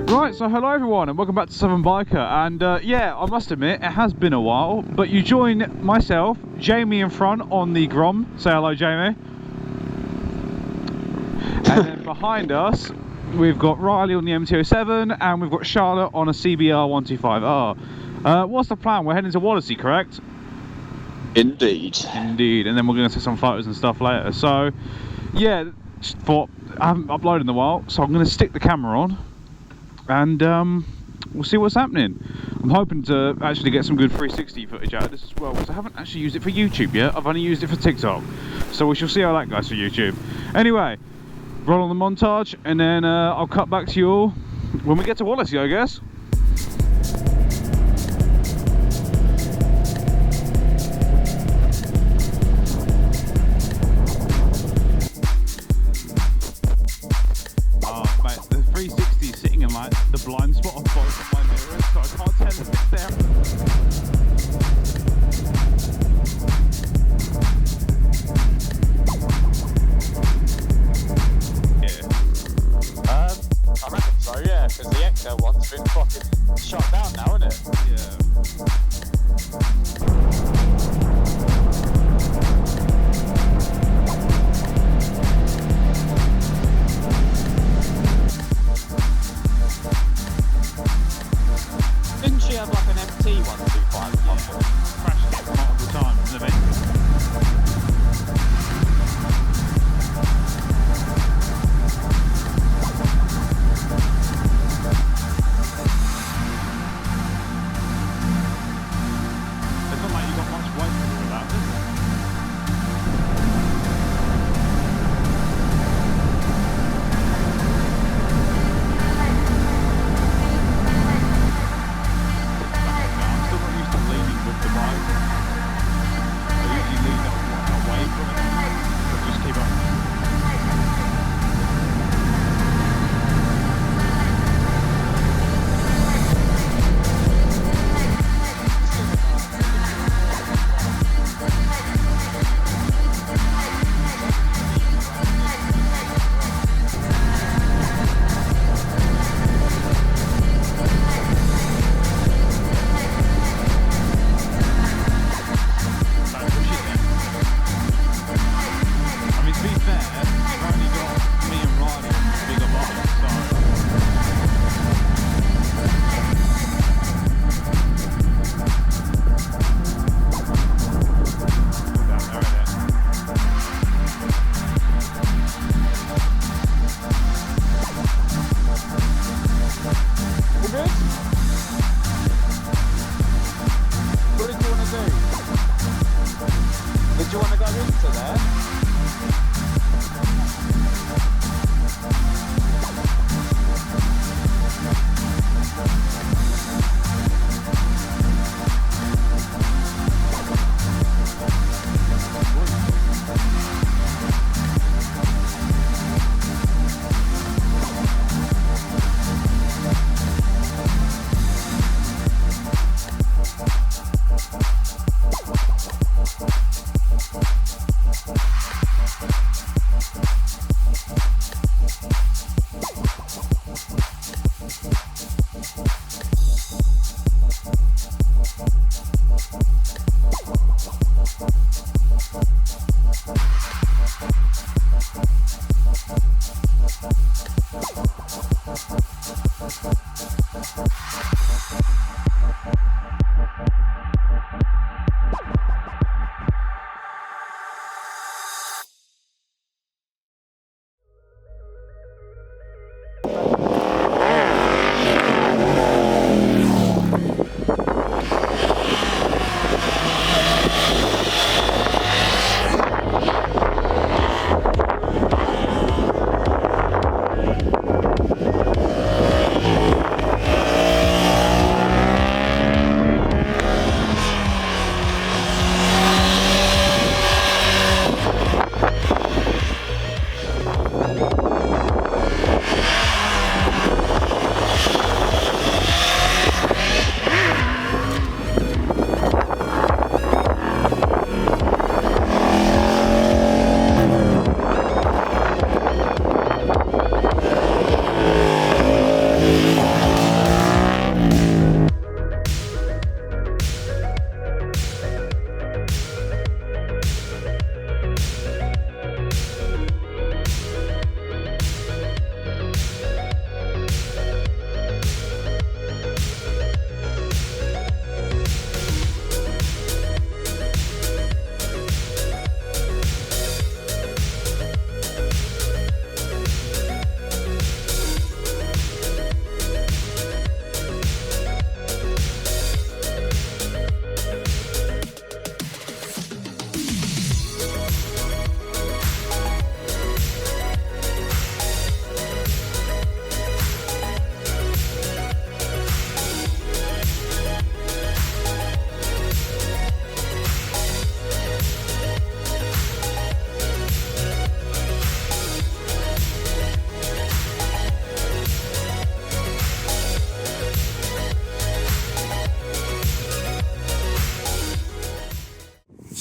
Right, so hello everyone and welcome back to Southern Biker, and yeah, I must admit, it has been a while, but you join myself, Jamie in front on the Grom. Say hello, Jamie. And then behind us, we've got Riley on the MT-07 and we've got Charlotte on a CBR 125R. What's the plan? We're heading to Wallasea, correct? Indeed. Indeed, and then we're going to take some photos and stuff later. So, yeah, just thought, I haven't uploaded in a while, so I'm going to stick the camera on and we'll see what's happening. I'm hoping to actually get some good 360 footage out of this as well, because I haven't actually used it for YouTube yet. I've only used it for TikTok, so we shall see how that goes for YouTube. Anyway, roll on the montage and then I'll cut back to you all when we get to Wallasea, I guess. The blind spot on both of my mirrors, so I can't tell if it's there. Yeah. I reckon so, yeah, because the Echo one's been fucking shut down now, isn't it? Yeah. Didn't she have like an MT-125 at one point? Crashed it multiple times, isn't it? It's not like you got much weight to do with that, is it?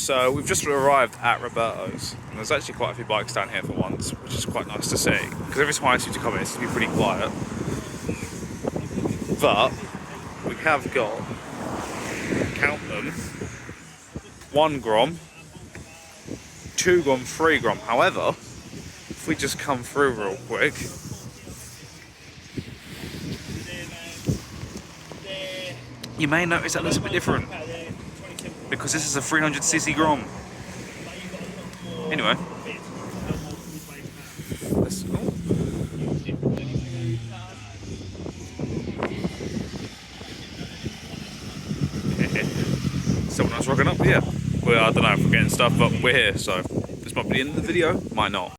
So we've just arrived at Roberto's, and there's actually quite a few bikes down here for once, which is quite nice to see, because every time I seem to come in it seems to be pretty quiet. But we have got, count them, 1 grom, 2 grom, 3 grom. However, if we just come through real quick, you may notice that looks a bit different, because this is a 300cc grom. Anyway, let's go. Someone else rocking up here. Well, I don't know if we're getting stuff, but we're here, so this might be the end of the video, might not.